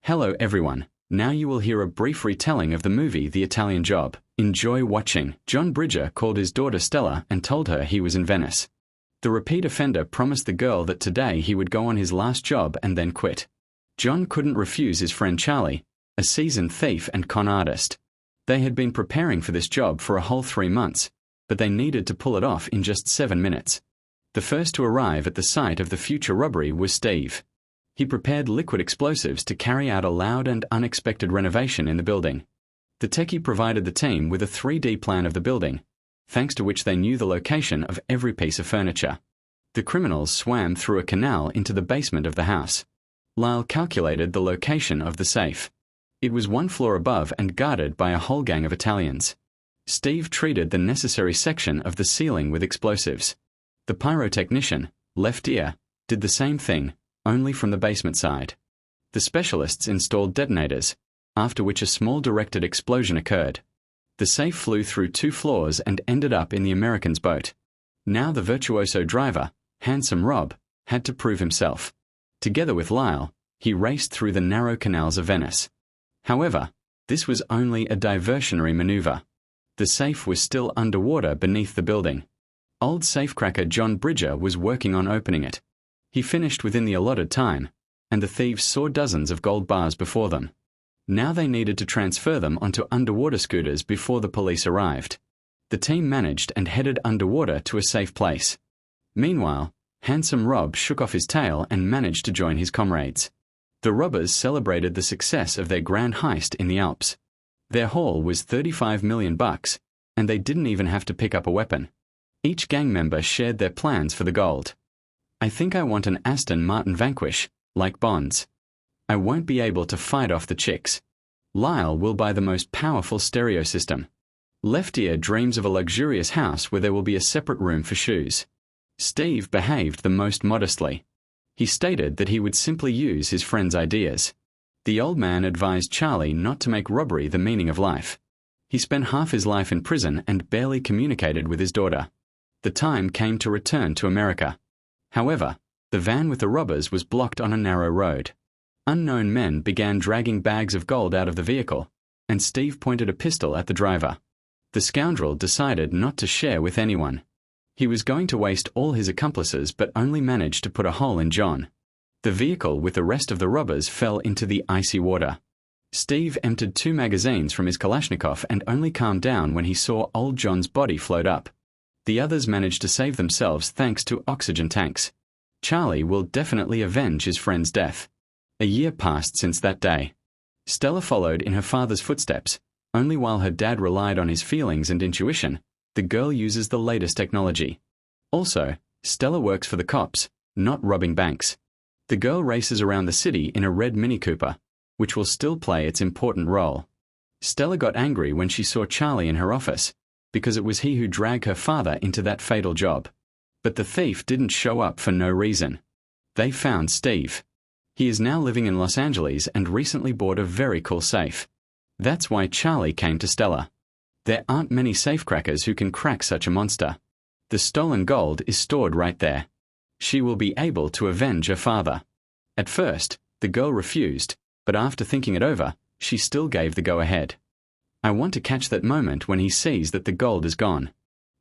Hello everyone. Now you will hear a brief retelling of the movie The Italian Job. Enjoy watching. John Bridger called his daughter Stella and told her he was in Venice. The repeat offender promised the girl that today he would go on his last job and then quit. John couldn't refuse his friend Charlie, a seasoned thief and con artist. They had been preparing for this job for a whole 3 months, but they needed to pull it off in just 7 minutes. The first to arrive at the site of the future robbery was Steve. He prepared liquid explosives to carry out a loud and unexpected renovation in the building. The techie provided the team with a 3D plan of the building, thanks to which they knew the location of every piece of furniture. The criminals swam through a canal into the basement of the house. Lyle calculated the location of the safe. It was 1 floor above and guarded by a whole gang of Italians. Steve treated the necessary section of the ceiling with explosives. The pyrotechnician, Left Ear, did the same thing, only from the basement side. The specialists installed detonators, after which a small directed explosion occurred. The safe flew through 2 floors and ended up in the American's boat. Now the virtuoso driver, Handsome Rob, had to prove himself. Together with Lyle, he raced through the narrow canals of Venice. However, this was only a diversionary maneuver. The safe was still underwater beneath the building. Old safecracker John Bridger was working on opening it. He finished within the allotted time, and the thieves saw dozens of gold bars before them. Now they needed to transfer them onto underwater scooters before the police arrived. The team managed and headed underwater to a safe place. Meanwhile, Handsome Rob shook off his tail and managed to join his comrades. The robbers celebrated the success of their grand heist in the Alps. Their haul was $35 million, and they didn't even have to pick up a weapon. Each gang member shared their plans for the gold. I think I want an Aston Martin Vanquish, like Bond's. I won't be able to fight off the chicks. Lyle will buy the most powerful stereo system. Left Ear dreams of a luxurious house where there will be a separate room for shoes. Steve behaved the most modestly. He stated that he would simply use his friend's ideas. The old man advised Charlie not to make robbery the meaning of life. He spent half his life in prison and barely communicated with his daughter. The time came to return to America. However, the van with the robbers was blocked on a narrow road. Unknown men began dragging bags of gold out of the vehicle, and Steve pointed a pistol at the driver. The scoundrel decided not to share with anyone. He was going to waste all his accomplices but only managed to put a hole in John. The vehicle with the rest of the robbers fell into the icy water. Steve emptied 2 magazines from his Kalashnikov and only calmed down when he saw old John's body float up. The others managed to save themselves thanks to oxygen tanks. Charlie will definitely avenge his friend's death. A year passed since that day. Stella followed in her father's footsteps. Only while her dad relied on his feelings and intuition, the girl uses the latest technology. Also, Stella works for the cops, not robbing banks. The girl races around the city in a red Mini Cooper, which will still play its important role. Stella got angry when she saw Charlie in her office, because it was he who dragged her father into that fatal job. But the thief didn't show up for no reason. They found Steve. He is now living in Los Angeles and recently bought a very cool safe. That's why Charlie came to Stella. There aren't many safecrackers who can crack such a monster. The stolen gold is stored right there. She will be able to avenge her father. At first, the girl refused, but after thinking it over, she still gave the go-ahead. I want to catch that moment when he sees that the gold is gone.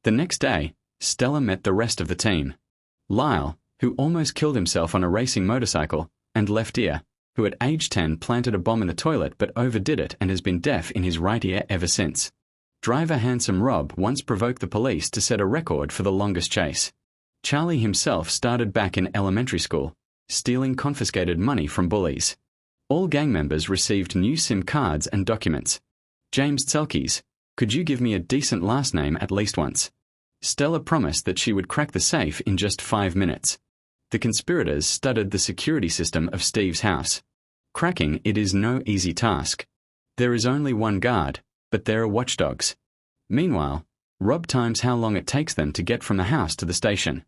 The next day, Stella met the rest of the team. Lyle, who almost killed himself on a racing motorcycle, and Left Ear, who at age 10 planted a bomb in the toilet but overdid it and has been deaf in his right ear ever since. Driver Handsome Rob once provoked the police to set a record for the longest chase. Charlie himself started back in elementary school, stealing confiscated money from bullies. All gang members received new SIM cards and documents. James Tselkes, could you give me a decent last name at least once? Stella promised that she would crack the safe in just 5 minutes. The conspirators studied the security system of Steve's house. Cracking it is no easy task. There is only one guard, but there are watchdogs. Meanwhile, Rob times how long it takes them to get from the house to the station.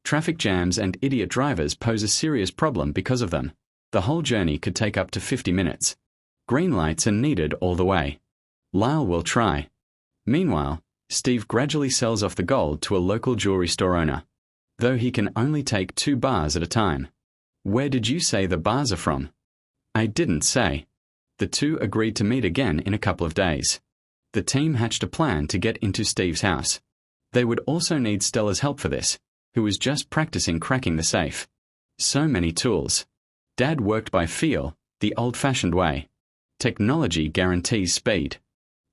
Traffic jams and idiot drivers pose a serious problem because of them. The whole journey could take up to 50 minutes. Green lights are needed all the way. Lyle will try. Meanwhile, Steve gradually sells off the gold to a local jewelry store owner, though he can only take 2 bars at a time. Where did you say the bars are from? I didn't say. The two agreed to meet again in a couple of days. The team hatched a plan to get into Steve's house. They would also need Stella's help for this, who was just practicing cracking the safe. So many tools. Dad worked by feel, the old-fashioned way. Technology guarantees speed.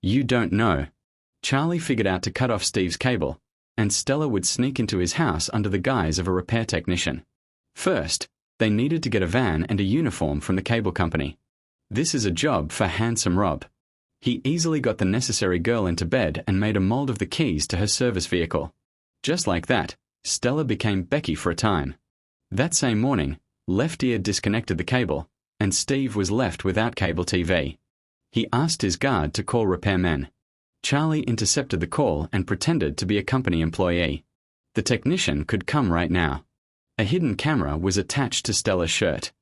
You don't know. Charlie figured out to cut off Steve's cable, and Stella would sneak into his house under the guise of a repair technician. First, they needed to get a van and a uniform from the cable company. This is a job for Handsome Rob. He easily got the necessary girl into bed and made a mold of the keys to her service vehicle. Just like that, Stella became Becky for a time. That same morning, Left Ear disconnected the cable, and Steve was left without cable TV. He asked his guard to call repairmen. Charlie intercepted the call and pretended to be a company employee. The technician could come right now. A hidden camera was attached to Stella's shirt.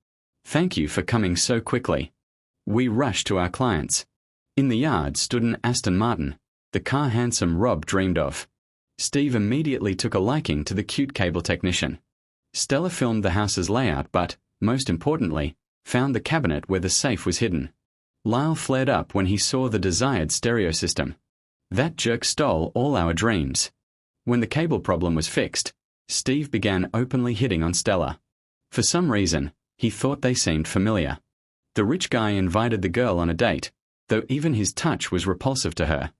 Thank you for coming so quickly. We rushed to our clients. In the yard stood an Aston Martin, the car Handsome Rob dreamed of. Steve immediately took a liking to the cute cable technician. Stella filmed the house's layout but, most importantly, found the cabinet where the safe was hidden. Lyle flared up when he saw the desired stereo system. That jerk stole all our dreams. When the cable problem was fixed, Steve began openly hitting on Stella. For some reason, he thought they seemed familiar. The rich guy invited the girl on a date, though even his touch was repulsive to her.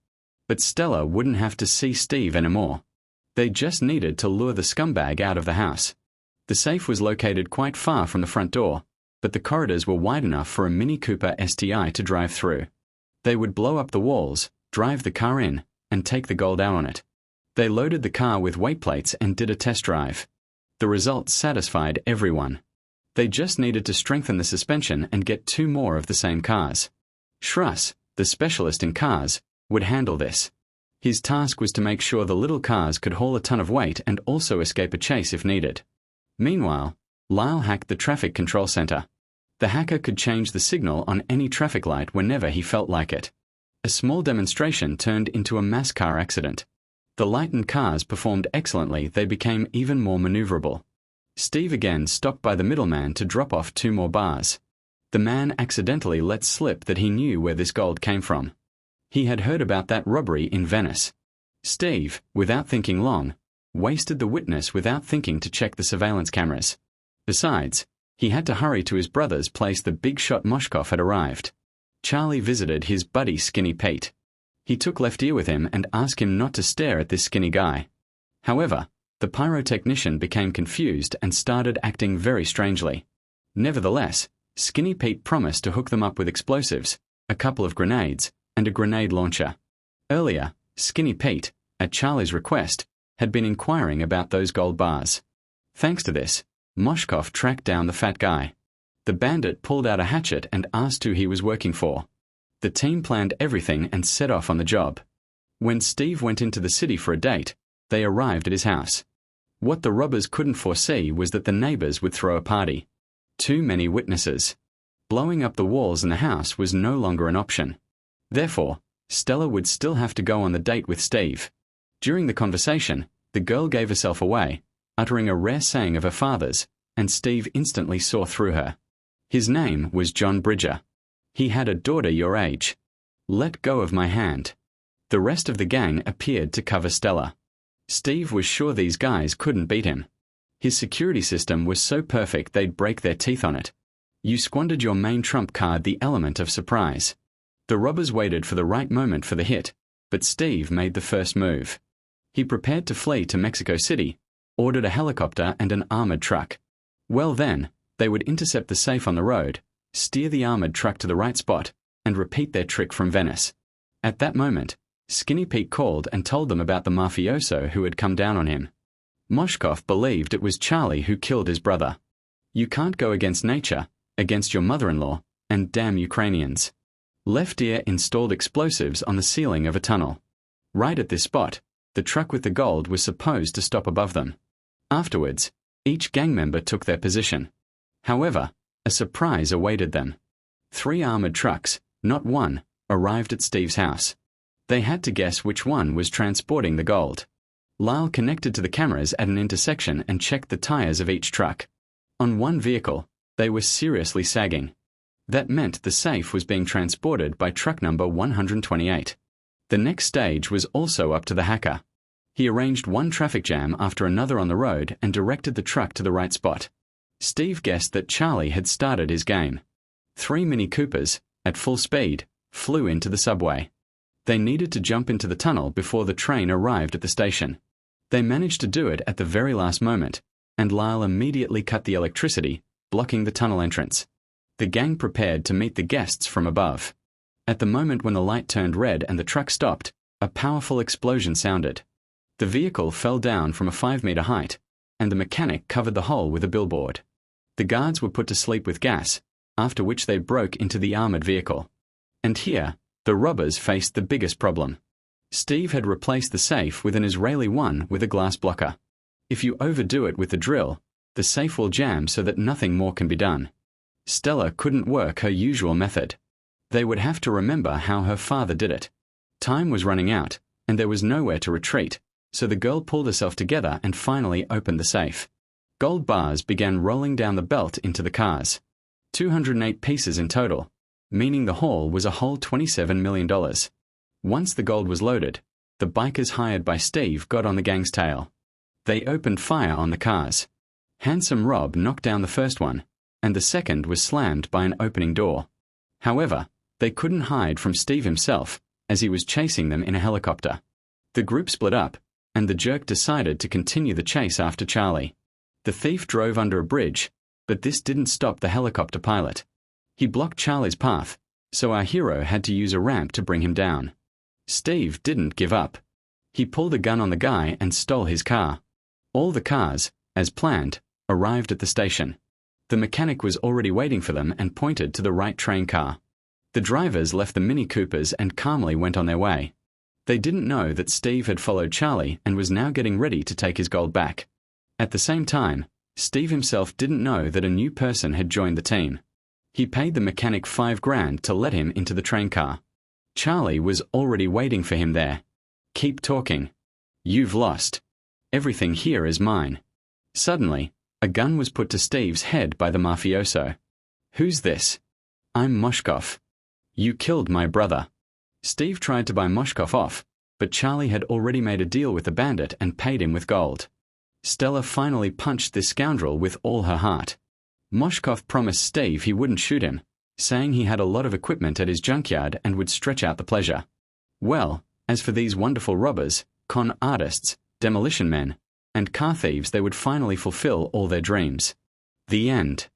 But Stella wouldn't have to see Steve anymore. They just needed to lure the scumbag out of the house. The safe was located quite far from the front door, but the corridors were wide enough for a Mini Cooper STI to drive through. They would blow up the walls, drive the car in, and take the gold out on it. They loaded the car with weight plates and did a test drive. The results satisfied everyone. They just needed to strengthen the suspension and get 2 more of the same cars. Schruss, the specialist in cars, would handle this. His task was to make sure the little cars could haul a ton of weight and also escape a chase if needed. Meanwhile, Lyle hacked the traffic control center. The hacker could change the signal on any traffic light whenever he felt like it. A small demonstration turned into a mass car accident. The lightened cars performed excellently. They became even more maneuverable. Steve again stopped by the middleman to drop off 2 more bars. The man accidentally let slip that he knew where this gold came from. He had heard about that robbery in Venice. Steve, without thinking long, wasted the witness without thinking to check the surveillance cameras. Besides, he had to hurry to his brother's place. The big shot Moshkov had arrived. Charlie visited his buddy Skinny Pete. He took Left Ear with him and asked him not to stare at this skinny guy. However, the pyrotechnician became confused and started acting very strangely. Nevertheless, Skinny Pete promised to hook them up with explosives, a couple of grenades, and a grenade launcher. Earlier, Skinny Pete, at Charlie's request, had been inquiring about those gold bars. Thanks to this, Moshkov tracked down the fat guy. The bandit pulled out a hatchet and asked who he was working for. The team planned everything and set off on the job. When Steve went into the city for a date, they arrived at his house. What the robbers couldn't foresee was that the neighbors would throw a party. Too many witnesses. Blowing up the walls in the house was no longer an option. Therefore, Stella would still have to go on the date with Steve. During the conversation, the girl gave herself away, uttering a rare saying of her father's, and Steve instantly saw through her. His name was John Bridger. He had a daughter your age. Let go of my hand. The rest of the gang appeared to cover Stella. Steve was sure these guys couldn't beat him. His security system was so perfect they'd break their teeth on it. You squandered your main trump card, the element of surprise. The robbers waited for the right moment for the hit, but Steve made the first move. He prepared to flee to Mexico City, ordered a helicopter and an armored truck. Well then, they would intercept the safe on the road, steer the armored truck to the right spot, and repeat their trick from Venice. At that moment, Skinny Pete called and told them about the mafioso who had come down on him. Moshkov believed it was Charlie who killed his brother. You can't go against nature, against your mother-in-law, and damn Ukrainians. Left Ear installed explosives on the ceiling of a tunnel. Right at this spot, the truck with the gold was supposed to stop above them. Afterwards, each gang member took their position. However, a surprise awaited them. 3 armored trucks, not one, arrived at Steve's house. They had to guess which one was transporting the gold. Lyle connected to the cameras at an intersection and checked the tires of each truck. On one vehicle, they were seriously sagging. That meant the safe was being transported by truck number 128. The next stage was also up to the hacker. He arranged one traffic jam after another on the road and directed the truck to the right spot. Steve guessed that Charlie had started his game. 3 Mini Coopers, at full speed, flew into the subway. They needed to jump into the tunnel before the train arrived at the station. They managed to do it at the very last moment, and Lyle immediately cut the electricity, blocking the tunnel entrance. The gang prepared to meet the guests from above. At the moment when the light turned red and the truck stopped, a powerful explosion sounded. The vehicle fell down from a 5-meter height, and the mechanic covered the hole with a billboard. The guards were put to sleep with gas, after which they broke into the armored vehicle. And here, the robbers faced the biggest problem. Steve had replaced the safe with an Israeli one with a glass blocker. If you overdo it with the drill, the safe will jam so that nothing more can be done. Stella couldn't work her usual method. They would have to remember how her father did it. Time was running out, and there was nowhere to retreat, so the girl pulled herself together and finally opened the safe. Gold bars began rolling down the belt into the cars. 208 pieces in total, meaning the haul was a whole $27 million. Once the gold was loaded, the bikers hired by Steve got on the gang's tail. They opened fire on the cars. Handsome Rob knocked down the first one, and the second was slammed by an opening door. However, they couldn't hide from Steve himself, as he was chasing them in a helicopter. The group split up, and the jerk decided to continue the chase after Charlie. The thief drove under a bridge, but this didn't stop the helicopter pilot. He blocked Charlie's path, so our hero had to use a ramp to bring him down. Steve didn't give up. He pulled a gun on the guy and stole his car. All the cars, as planned, arrived at the station. The mechanic was already waiting for them and pointed to the right train car. The drivers left the Mini Coopers and calmly went on their way. They didn't know that Steve had followed Charlie and was now getting ready to take his gold back. At the same time, Steve himself didn't know that a new person had joined the team. He paid the mechanic $5,000 to let him into the train car. Charlie was already waiting for him there. "Keep talking. You've lost. Everything here is mine." Suddenly, a gun was put to Steve's head by the mafioso. "Who's this?" "I'm Moshkov. You killed my brother." Steve tried to buy Moshkov off, but Charlie had already made a deal with the bandit and paid him with gold. Stella finally punched this scoundrel with all her heart. Moshkov promised Steve he wouldn't shoot him, saying he had a lot of equipment at his junkyard and would stretch out the pleasure. Well, as for these wonderful robbers, con artists, demolition men, and car thieves, they would finally fulfill all their dreams. The end.